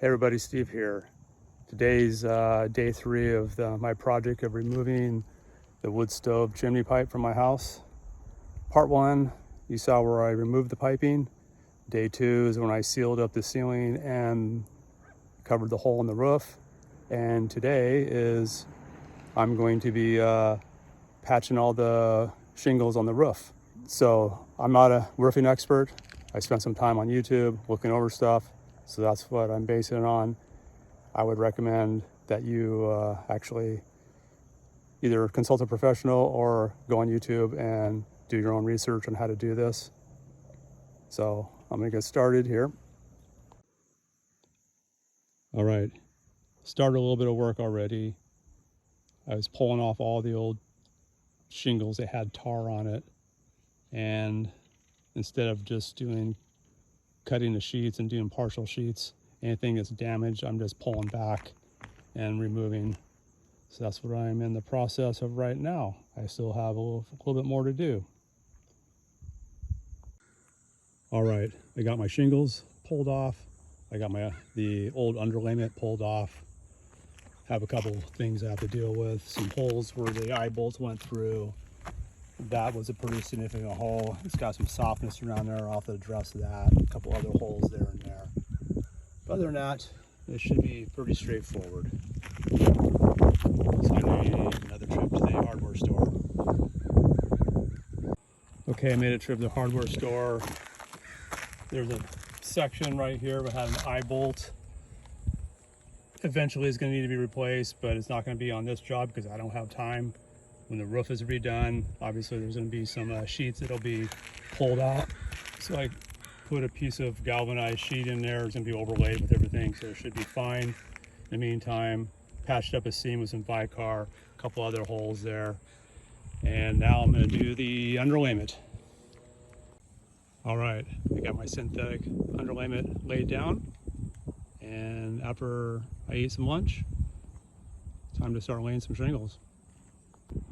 Hey everybody, Steve here. Today's day 3 of my project of removing the wood stove chimney pipe from my house. Part 1, you saw where I removed the piping. Day 2 is when I sealed up the ceiling and covered the hole in the roof. And today is I'm going to be patching all the shingles on the roof. So I'm not a roofing expert. I spent some time on YouTube looking over stuff. So that's what I'm basing it on. I would recommend that you actually either consult a professional or go on YouTube and do your own research on how to do this. So I'm gonna get started here. All right, started a little bit of work already. I was pulling off all the old shingles that had tar on it. And instead of just cutting the sheets and doing partial sheets, anything that's damaged, I'm just pulling back and removing. So that's what I'm in the process of right now. I still have a little bit more to do. All right, I got my shingles pulled off. I got the old underlayment pulled off. Have a couple things I have to deal with. Some holes where the eye bolts went through. That was a pretty significant hole. It's got some softness around there. I'll have to address that. A couple other holes there and there. But other than that, it should be pretty straightforward. So I made another trip to the hardware store. Okay, I made a trip to the hardware store. There's a section right here that had an eye bolt. Eventually it's going to need to be replaced, but it's not going to be on this job because I don't have time. When the roof is redone, obviously there's going to be some sheets that'll be pulled out. So I put a piece of galvanized sheet in there. It's going to be overlaid with everything, so it should be fine. In the meantime, patched up a seam with some Vicar, a couple other holes there. And now I'm going to do the underlayment. All right, I got my synthetic underlayment laid down. And after I eat some lunch, time to start laying some shingles.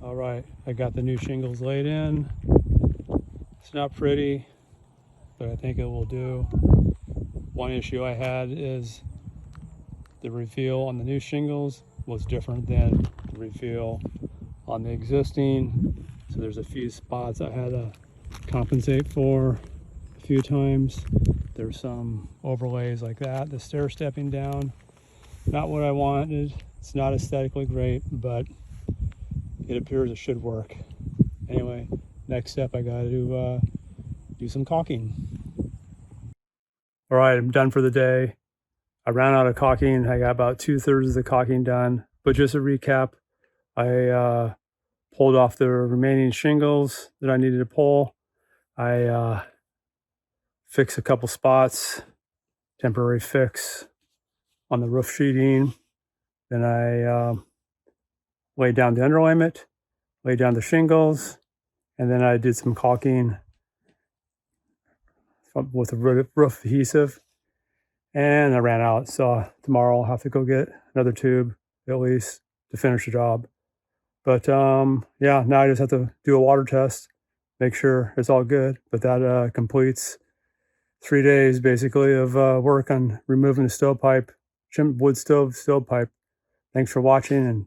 All right, I got the new shingles laid in. It's not pretty, but I think it will do. One issue I had is the reveal on the new shingles was different than the reveal on the existing. So there's a few spots I had to compensate for a few times. There's some overlays like that, the stair stepping down. Not what I wanted. It's not aesthetically great, but it appears it should work. Anyway, next step, I got to do some caulking. All right, I'm done for the day. I ran out of caulking. I got about 2/3 of the caulking done. But just a recap, I pulled off the remaining shingles that I needed to pull. I fixed a couple spots, temporary fix on the roof sheeting. Then I laid down the underlayment, laid down the shingles, and then I did some caulking with a roof adhesive, and I ran out. So tomorrow I'll have to go get another tube at least to finish the job. But yeah, now I just have to do a water test, make sure it's all good. But that completes 3 days basically of work on removing the stovepipe, wood stovepipe. Thanks for watching, and